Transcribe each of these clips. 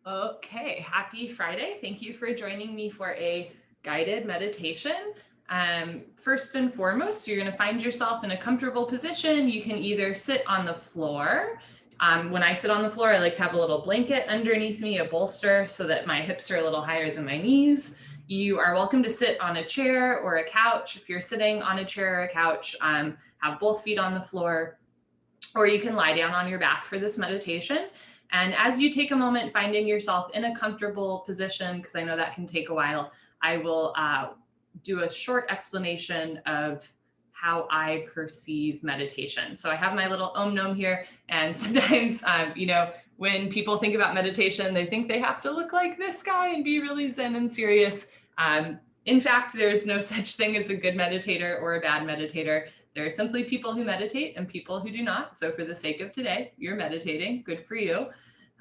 Okay, happy Friday. Thank you for joining me for a guided meditation. First and foremost, you're going to find yourself in a comfortable position. You can either sit on the floor. When I sit on the floor, I like to have a little blanket underneath me, a bolster, so that my hips are a little higher than my knees. You are welcome to sit on a chair or a couch. If you're sitting on a chair or a couch, have both feet on the floor, or you can lie down on your back for this meditation. And as you take a moment finding yourself in a comfortable position, because I know that can take a while, I will do a short explanation of how I perceive meditation. So I have my little Om Nom here, and sometimes, when people think about meditation, they think they have to look like this guy and be really zen and serious. In fact, there is no such thing as a good meditator or a bad meditator. There are simply people who meditate and people who do not. So for the sake of today, you're meditating. Good for you.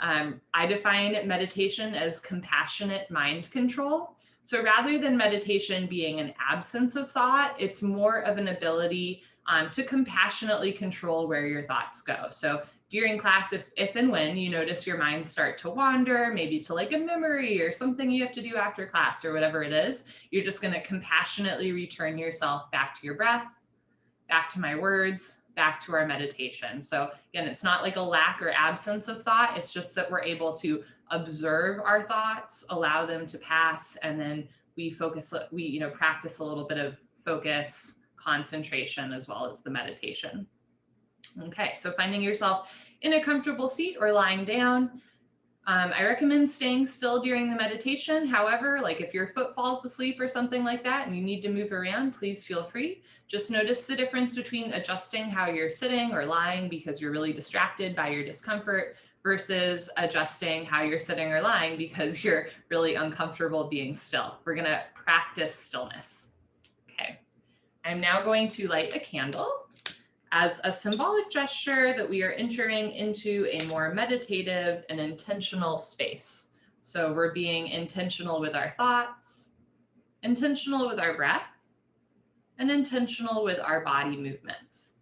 I define meditation as compassionate mind control. So rather than meditation being an absence of thought, it's more of an ability to compassionately control where your thoughts go. So during class, if and when you notice your mind start to wander, maybe to like a memory or something you have to do after class or whatever it is, you're just going to compassionately return yourself back to your breath, back to my words, back to our meditation. So again, it's not like a lack or absence of thought. It's just that we're able to observe our thoughts, allow them to pass, and then we practice a little bit of focus, concentration, as well as the meditation. Okay, so finding yourself in a comfortable seat or lying down. I recommend staying still during the meditation. However, like if your foot falls asleep or something like that and you need to move around, please feel free. Just notice the difference between adjusting how you're sitting or lying because you're really distracted by your discomfort versus adjusting how you're sitting or lying because you're really uncomfortable being still. We're going to practice stillness. Okay. I'm now going to light a candle as a symbolic gesture that we are entering into a more meditative and intentional space. So we're being intentional with our thoughts, intentional with our breath, and intentional with our body movements.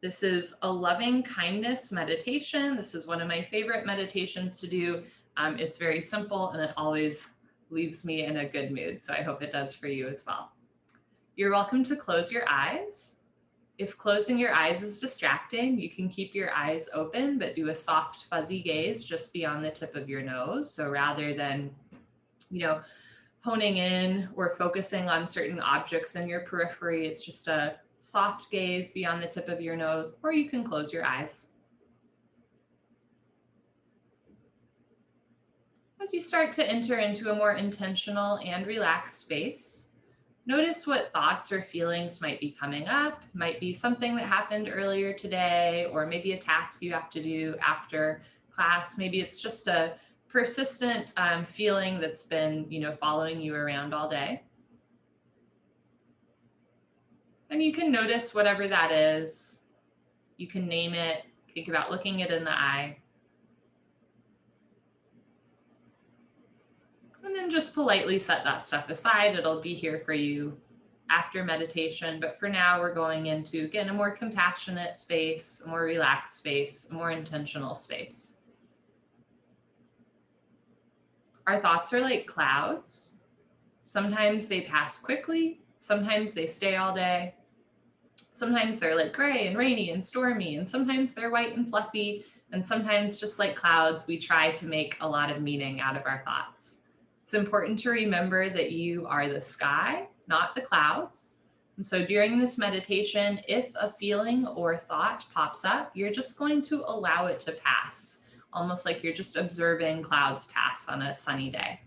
This is a loving kindness meditation. This is one of my favorite meditations to do. It's very simple and it always leaves me in a good mood. So I hope it does for you as well. You're welcome to close your eyes. If closing your eyes is distracting, you can keep your eyes open, but do a soft, fuzzy gaze just beyond the tip of your nose. So rather than, honing in or focusing on certain objects in your periphery, it's just a soft gaze beyond the tip of your nose, or you can close your eyes. As you start to enter into a more intentional and relaxed space, notice what thoughts or feelings might be coming up. Might be something that happened earlier today, or maybe a task you have to do after class. Maybe it's just a persistent feeling that's been, following you around all day. And you can notice whatever that is. You can name it, think about looking it in the eye. And then just politely set that stuff aside. It'll be here for you after meditation. But for now, we're going into, again, a more compassionate space, a more relaxed space, a more intentional space. Our thoughts are like clouds. Sometimes they pass quickly. Sometimes they stay all day. Sometimes they're like gray and rainy and stormy. And sometimes they're white and fluffy. And sometimes, just like clouds, we try to make a lot of meaning out of our thoughts. It's important to remember that you are the sky, not the clouds. And so during this meditation, if a feeling or thought pops up, you're just going to allow it to pass, almost like you're just observing clouds pass on a sunny day.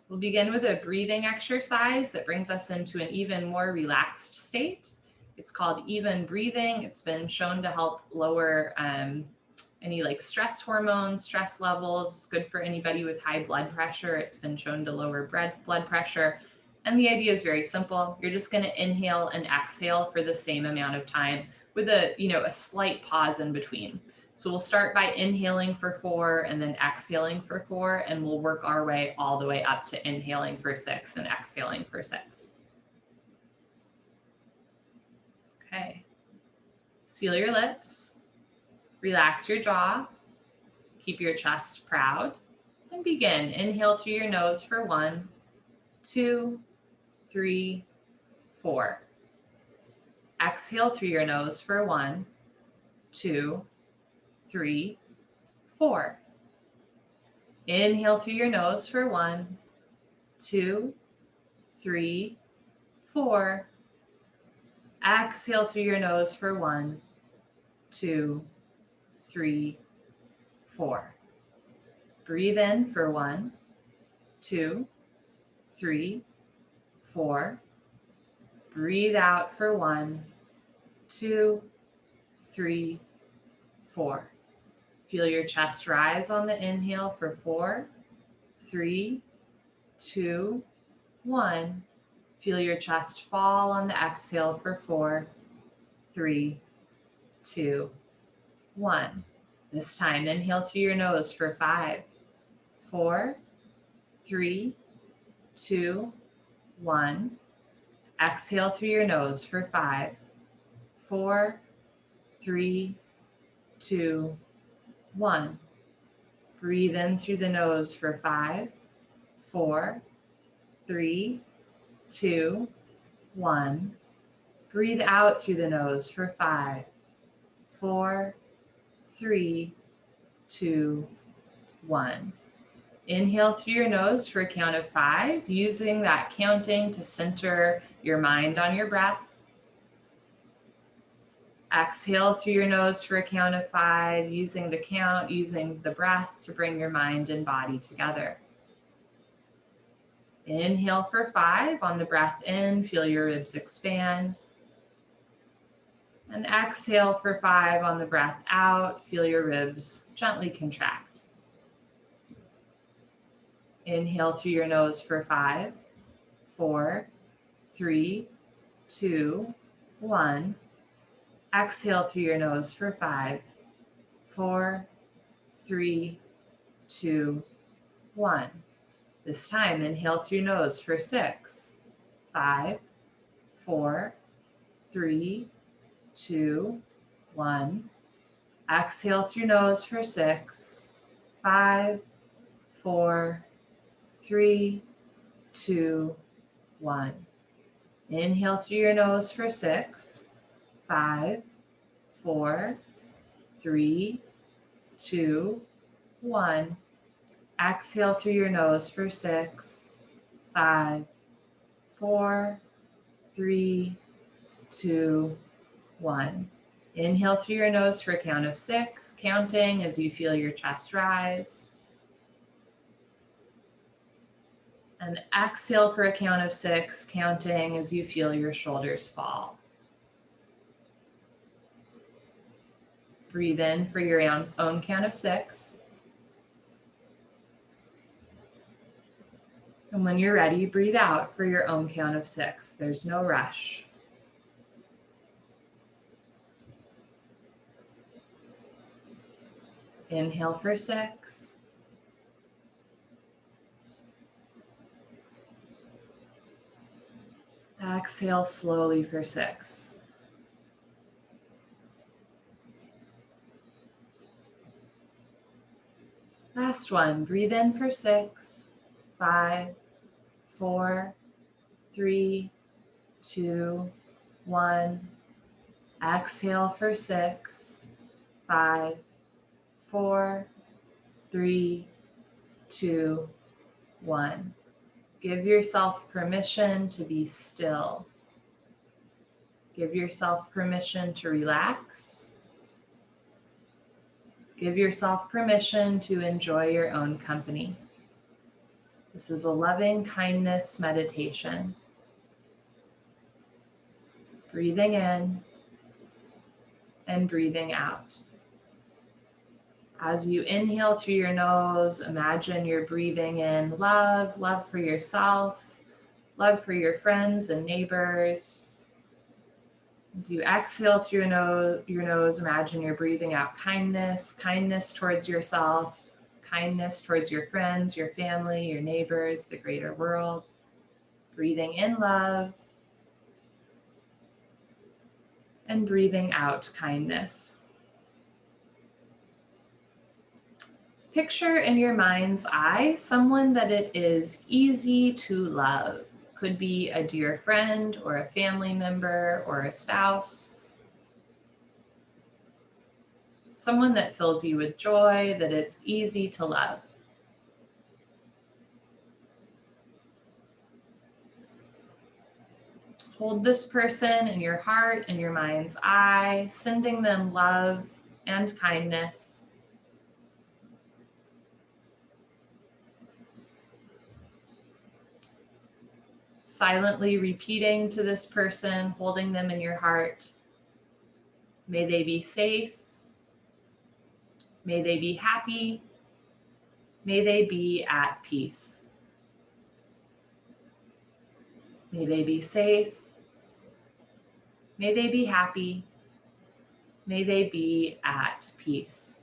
We'll begin with a breathing exercise that brings us into an even more relaxed state. It's called even breathing. It's been shown to help lower any like stress hormones, stress levels. It's good for anybody with high blood pressure. It's been shown to lower blood pressure. And the idea is very simple. You're just going to inhale and exhale for the same amount of time with a slight pause in between. So we'll start by inhaling for 4 and then exhaling for 4, and we'll work our way all the way up to inhaling for 6 and exhaling for 6. Okay. Seal your lips. Relax your jaw. Keep your chest proud and begin. Inhale through your nose for 1, 2, 3, 4. Exhale through your nose for 1, 2, 3, 4. Inhale through your nose for 1, 2, 3, 4. Exhale through your nose for 1, 2, 3, 4. Breathe in for 1, 2, 3, 4. Breathe out for 1, 2, 3, 4. Feel your chest rise on the inhale for 4, 3, 2, 1. Feel your chest fall on the exhale for 4, 3, 2, 1. This time, inhale through your nose for 5, 4, 3, 2, 1. Exhale through your nose for 5, 4, 3, 2, 1. Breathe in through the nose for 5, 4, 3, 2, 1. Breathe out through the nose for 5, 4, 3, 2, 1. Inhale through your nose for a count of 5, using that counting to center your mind on your breath. Exhale through your nose for a count of 5, using the count, using the breath to bring your mind and body together. Inhale for 5. On the breath in, feel your ribs expand. And exhale for 5 on the breath out, feel your ribs gently contract. Inhale through your nose for 5, 4, 3, 2, 1. Exhale through your nose for 5, 4, 3, 2, 1. This time, inhale through your nose for 6, 5, 4, 3, 2, 1. Exhale through your nose for 6, 5, 4, 3, 2, 1. Inhale through your nose for 6, 5, 4, 3, 2, 1. Exhale through your nose for 6, 5, 4, 3, 2, 1. Inhale through your nose for a count of 6, counting as you feel your chest rise. And exhale for a count of 6, counting as you feel your shoulders fall. Breathe in for your own count of 6. And when you're ready, breathe out for your own count of 6. There's no rush. Inhale for 6. Exhale slowly for 6. Last one. Breathe in for 6, 5, 4, 3, 2, 1. Exhale for 6, 5, 4, 3, 2, 1. Give yourself permission to be still. Give yourself permission to relax. Give yourself permission to enjoy your own company. This is a loving kindness meditation. Breathing in and breathing out. As you inhale through your nose, imagine you're breathing in love, love for yourself, love for your friends and neighbors. As you exhale through your nose, imagine you're breathing out kindness, kindness towards yourself, kindness towards your friends, your family, your neighbors, the greater world. Breathing in love and breathing out kindness. Picture in your mind's eye someone that it is easy to love. Could be a dear friend or a family member or a spouse. Someone that fills you with joy, that it's easy to love. Hold this person in your heart and your mind's eye, sending them love and kindness. Silently repeating to this person, holding them in your heart. May they be safe. May they be happy. May they be at peace. May they be safe. May they be happy. May they be at peace.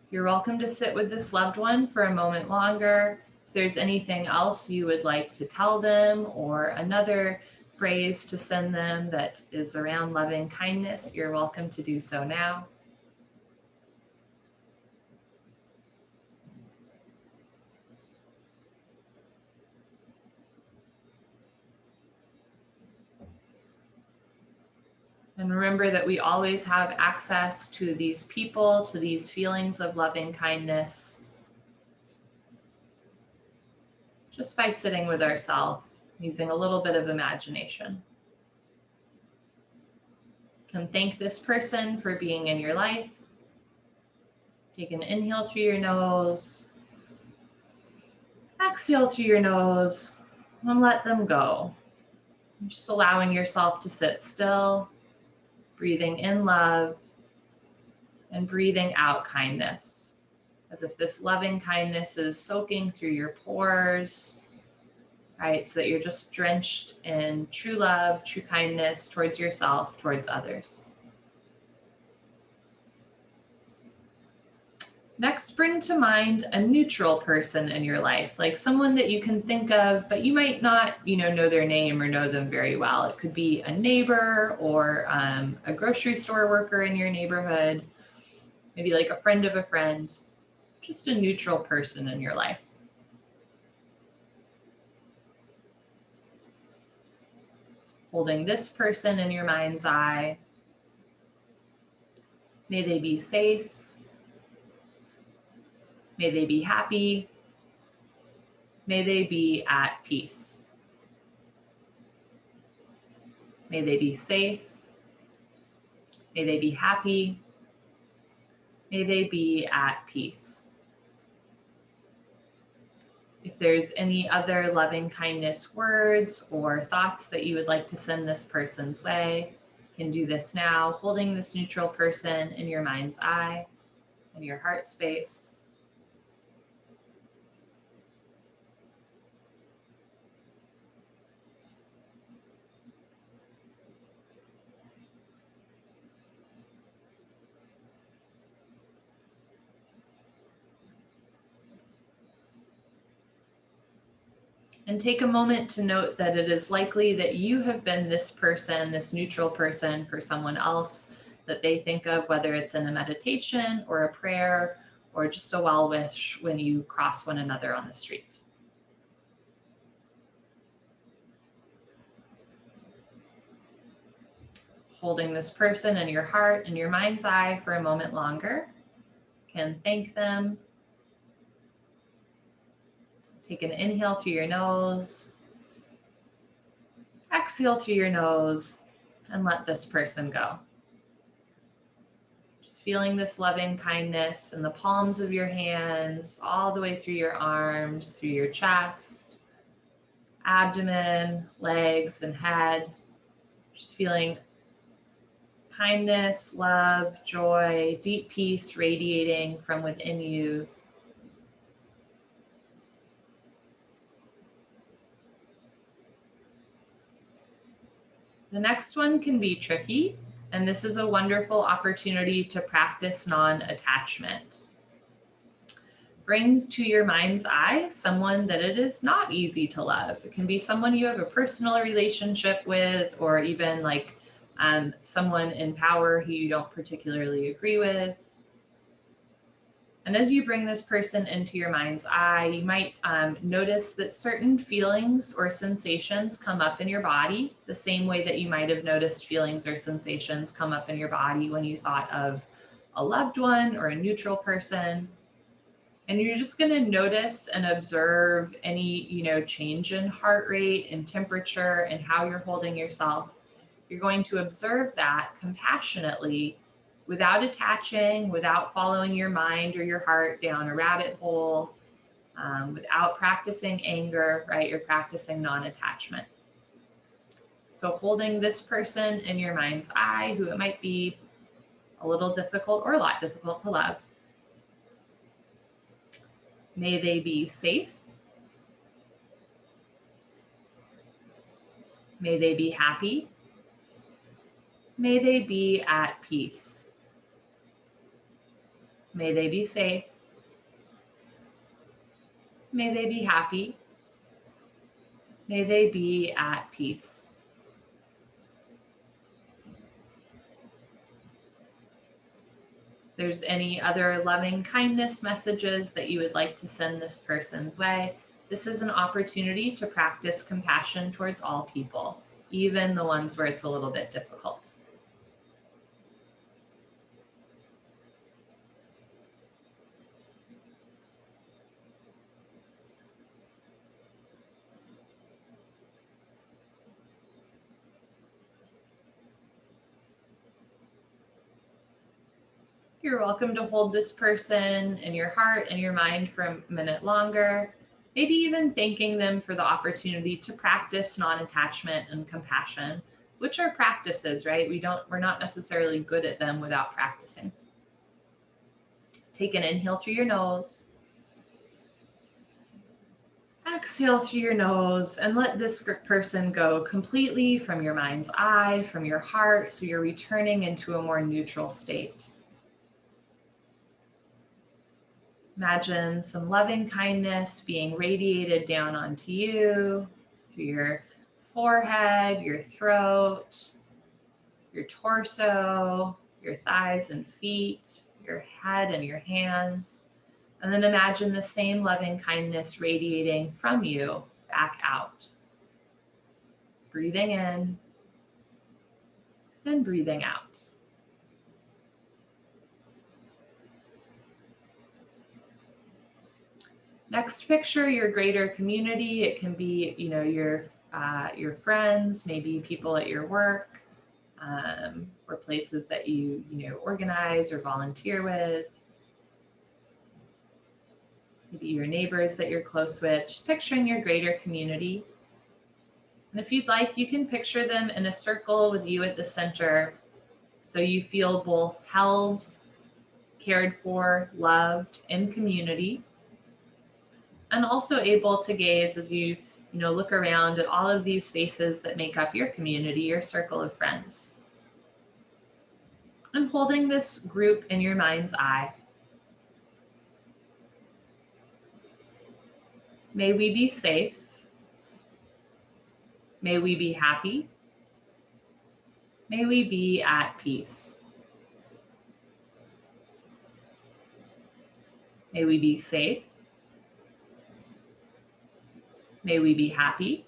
You're welcome to sit with this loved one for a moment longer. If there's anything else you would like to tell them or another phrase to send them that is around loving kindness, you're welcome to do so now. And remember that we always have access to these people, to these feelings of loving kindness, just by sitting with ourselves, using a little bit of imagination. You can thank this person for being in your life. Take an inhale through your nose, exhale through your nose, and let them go. Just allowing yourself to sit still, breathing in love and breathing out kindness, as if this loving kindness is soaking through your pores, right? So that you're just drenched in true love, true kindness towards yourself, towards others. Next, bring to mind a neutral person in your life, like someone that you can think of, but you might not, know their name or know them very well. It could be a neighbor or a grocery store worker in your neighborhood, maybe like a friend of a friend, just a neutral person in your life. Holding this person in your mind's eye. May they be safe. May they be happy. May they be at peace. May they be safe. May they be happy. May they be at peace. If there's any other loving kindness words or thoughts that you would like to send this person's way, you can do this now, holding this neutral person in your mind's eye, in your heart space. And take a moment to note that it is likely that you have been this person, this neutral person for someone else that they think of, whether it's in a meditation or a prayer or just a well wish when you cross one another on the street. Holding this person in your heart and your mind's eye for a moment longer, can thank them. Take an inhale through your nose, exhale through your nose, and let this person go. Just feeling this loving kindness in the palms of your hands, all the way through your arms, through your chest, abdomen, legs, and head. Just feeling kindness, love, joy, deep peace radiating from within you. The next one can be tricky, and this is a wonderful opportunity to practice non-attachment. Bring to your mind's eye someone that it is not easy to love. It can be someone you have a personal relationship with, or even like someone in power who you don't particularly agree with. And as you bring this person into your mind's eye, you might notice that certain feelings or sensations come up in your body, the same way that you might have noticed feelings or sensations come up in your body when you thought of a loved one or a neutral person. And you're just going to notice and observe any, change in heart rate and temperature and how you're holding yourself. You're going to observe that compassionately, without attaching, without following your mind or your heart down a rabbit hole, without practicing anger, right? You're practicing non-attachment. So holding this person in your mind's eye, who it might be a little difficult or a lot difficult to love. May they be safe. May they be happy. May they be at peace. May they be safe. May they be happy. May they be at peace. If there's any other loving kindness messages that you would like to send this person's way, this is an opportunity to practice compassion towards all people, even the ones where it's a little bit difficult. You're welcome to hold this person in your heart and your mind for a minute longer, maybe even thanking them for the opportunity to practice non-attachment and compassion, which are practices, right? We're not necessarily good at them without practicing. Take an inhale through your nose. Exhale through your nose and let this person go completely from your mind's eye, from your heart, so you're returning into a more neutral state. Imagine some loving kindness being radiated down onto you through your forehead, your throat, your torso, your thighs and feet, your head and your hands. And then imagine the same loving kindness radiating from you back out. Breathing in and breathing out. Next, picture your greater community. It can be, your friends, maybe people at your work, or places that you organize or volunteer with. Maybe your neighbors that you're close with. Just picturing your greater community. And if you'd like, you can picture them in a circle with you at the center, so you feel both held, cared for, loved in community, and also able to gaze as you look around at all of these faces that make up your community, your circle of friends. And holding this group in your mind's eye. May we be safe. May we be happy. May we be at peace. May we be safe. May we be happy.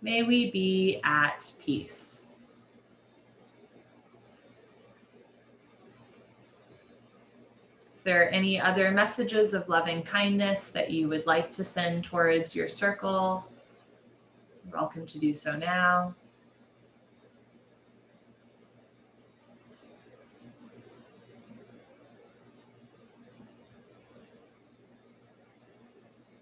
May we be at peace. If there are any other messages of loving kindness that you would like to send towards your circle, you're welcome to do so now.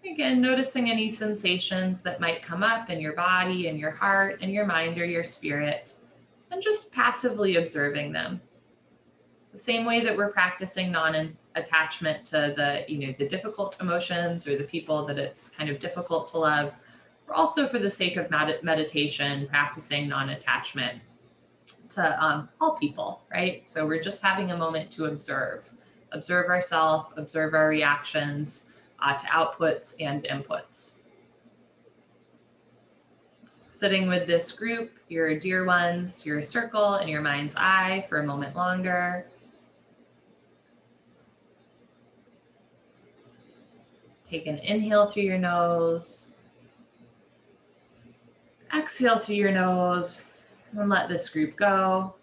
Again, noticing any sensations that might come up in your body, in your heart, in your mind, or your spirit, and just passively observing them. The same way that we're practicing non-attachment to the difficult emotions or the people that it's kind of difficult to love, we're also, for the sake of meditation, practicing non-attachment to all people, right? So we're just having a moment to observe ourselves, observe our reactions, to outputs and inputs. Sitting with this group, your dear ones, your circle in your mind's eye for a moment longer. Take an inhale through your nose. Exhale through your nose and let this group go,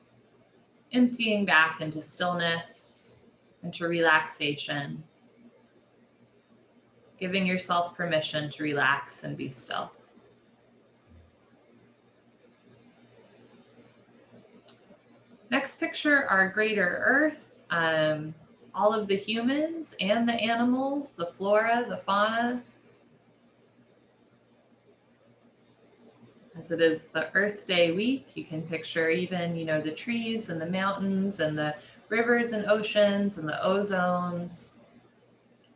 emptying back into stillness, into relaxation, giving yourself permission to relax and be still. Next, picture our greater earth, all of the humans and the animals, the flora, the fauna. As it is the Earth Day week, you can picture even, the trees and the mountains and the rivers and oceans and the ozones,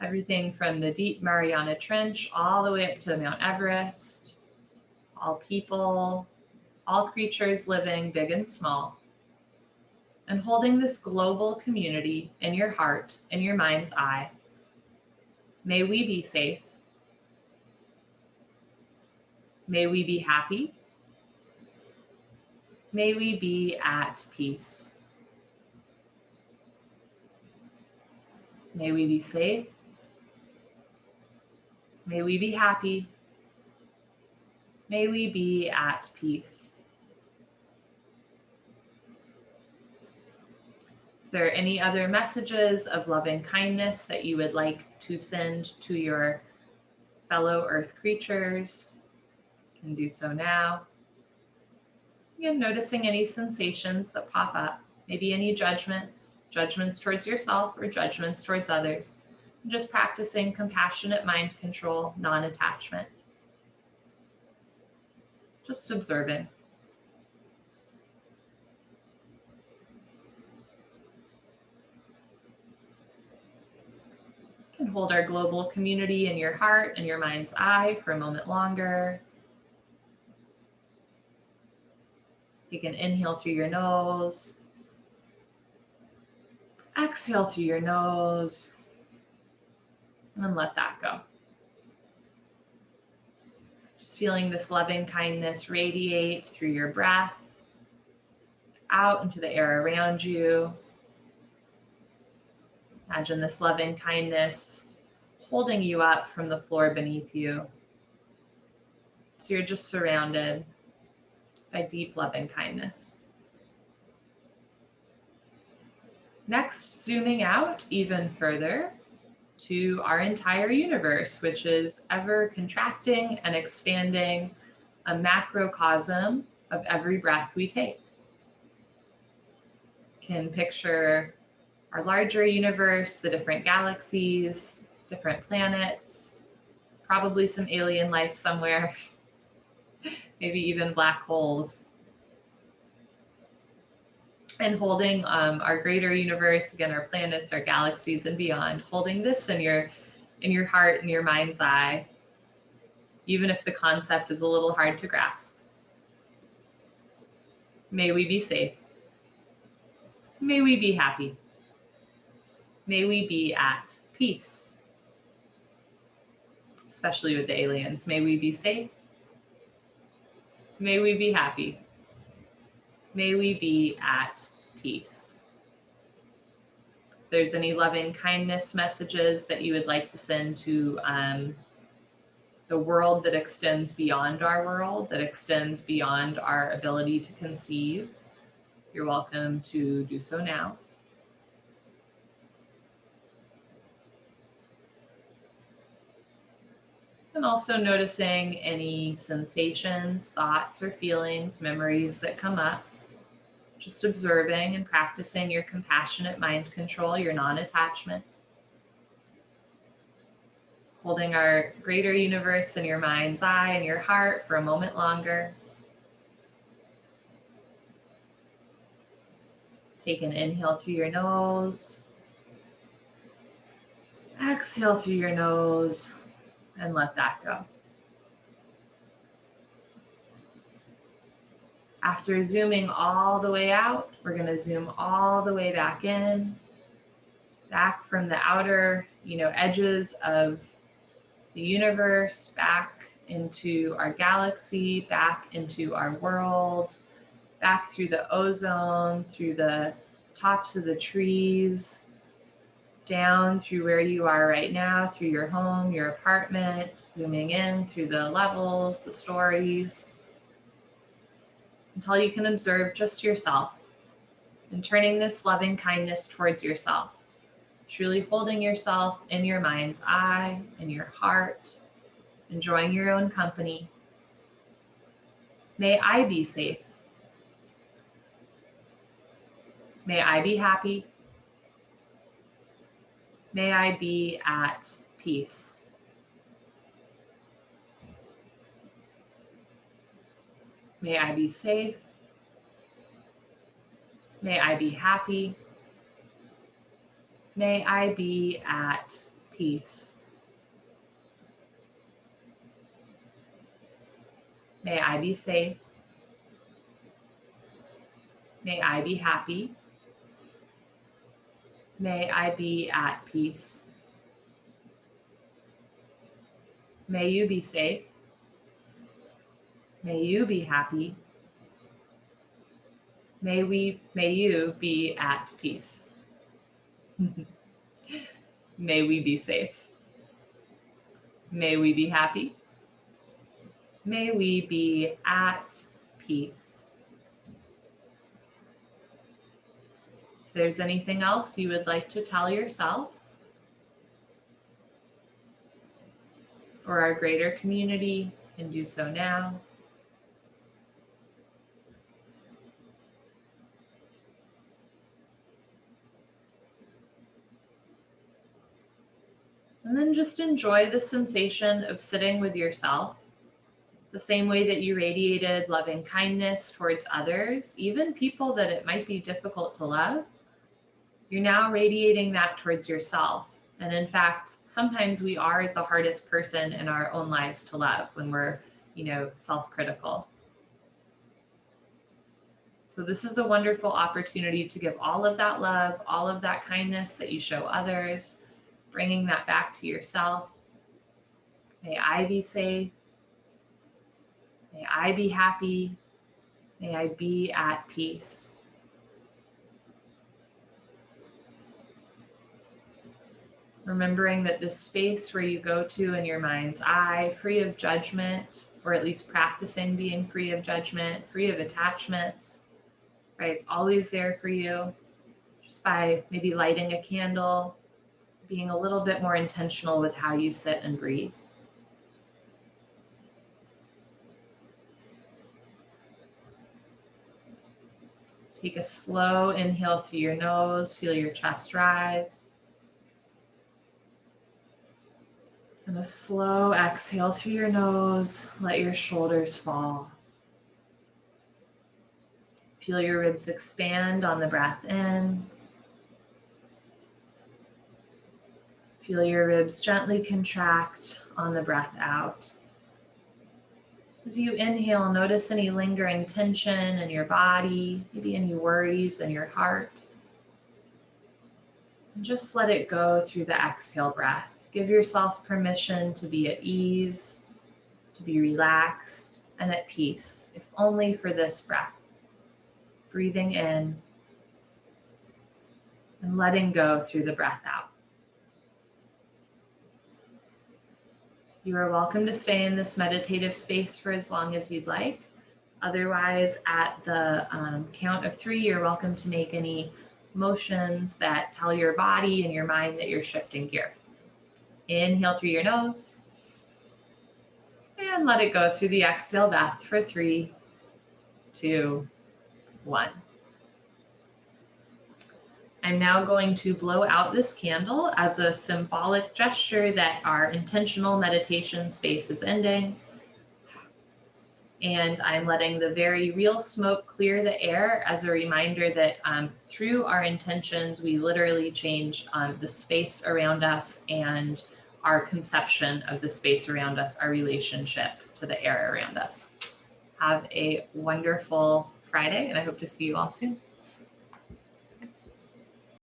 everything from the deep Mariana Trench all the way up to Mount Everest, all people, all creatures living big and small, and holding this global community in your heart, in your mind's eye. May we be safe. May we be happy. May we be at peace. May we be safe. May we be happy. May we be at peace. If there are any other messages of loving kindness that you would like to send to your fellow earth creatures, you can do so now. Again, noticing any sensations that pop up, maybe any judgments towards yourself or judgments towards others. And just practicing compassionate mind control, non-attachment. Just observing. You can hold our global community in your heart and your mind's eye for a moment longer. Take an inhale through your nose. Exhale through your nose. And let that go. Just feeling this loving kindness radiate through your breath, out into the air around you. Imagine this loving kindness holding you up from the floor beneath you. So you're just surrounded by deep loving kindness. Next, zooming out even further to our entire universe, which is ever contracting and expanding, a macrocosm of every breath we take. Can picture our larger universe, the different galaxies, different planets, probably some alien life somewhere. Maybe even black holes. And holding our greater universe, again, our planets, our galaxies and beyond, holding this in your heart and your mind's eye, even if the concept is a little hard to grasp. May we be safe. May we be happy. May we be at peace. Especially with the aliens. May we be safe. May we be happy. May we be at peace. If there's any loving kindness messages that you would like to send to the world that extends beyond our world, that extends beyond our ability to conceive, you're welcome to do so now. And also noticing any sensations, thoughts, or feelings, memories that come up. Just observing and practicing your compassionate mind control, your non-attachment. Holding our greater universe in your mind's eye and your heart for a moment longer. Take an inhale through your nose. Exhale through your nose. And let that go. After zooming all the way out, we're going to zoom all the way back in, back from the outer, edges of the universe, back into our galaxy, back into our world, back through the ozone, through the tops of the trees, down through where you are right now, through your home, your apartment, zooming in through the levels, the stories, until you can observe just yourself and turning this loving kindness towards yourself, truly holding yourself in your mind's eye, in your heart, enjoying your own company. May I be safe. May I be happy. May I be at peace. May I be safe. May I be happy. May I be at peace. May I be safe. May I be happy. May I be at peace. May you be safe. May you be happy. May you be at peace. May we be safe. May we be happy. May we be at peace. If there's anything else you would like to tell yourself or our greater community, you can do so now. And then just enjoy the sensation of sitting with yourself, the same way that you radiated loving kindness towards others, even people that it might be difficult to love. You're now radiating that towards yourself. And in fact, sometimes we are the hardest person in our own lives to love when we're, self-critical. So this is a wonderful opportunity to give all of that love, all of that kindness that you show others, bringing that back to yourself. May I be safe. May I be happy. May I be at peace. Remembering that this space where you go to in your mind's eye, free of judgment, or at least practicing being free of judgment, free of attachments, right? It's always there for you, just by maybe lighting a candle, being a little bit more intentional with how you sit and breathe. Take a slow inhale through your nose, feel your chest rise. And a slow exhale through your nose, let your shoulders fall. Feel your ribs expand on the breath in. Feel your ribs gently contract on the breath out. As you inhale, notice any lingering tension in your body, maybe any worries in your heart. And just let it go through the exhale breath. Give yourself permission to be at ease, to be relaxed and at peace, if only for this breath. Breathing in and letting go through the breath out. You are welcome to stay in this meditative space for as long as you'd like. Otherwise, at the count of 3, you're welcome to make any motions that tell your body and your mind that you're shifting gear. Inhale through your nose and let it go through the exhale breath for 3, 2, 1. I'm now going to blow out this candle as a symbolic gesture that our intentional meditation space is ending. And I'm letting the very real smoke clear the air as a reminder that through our intentions, we literally change the space around us and our conception of the space around us, our relationship to the air around us. Have a wonderful Friday, and I hope to see you all soon.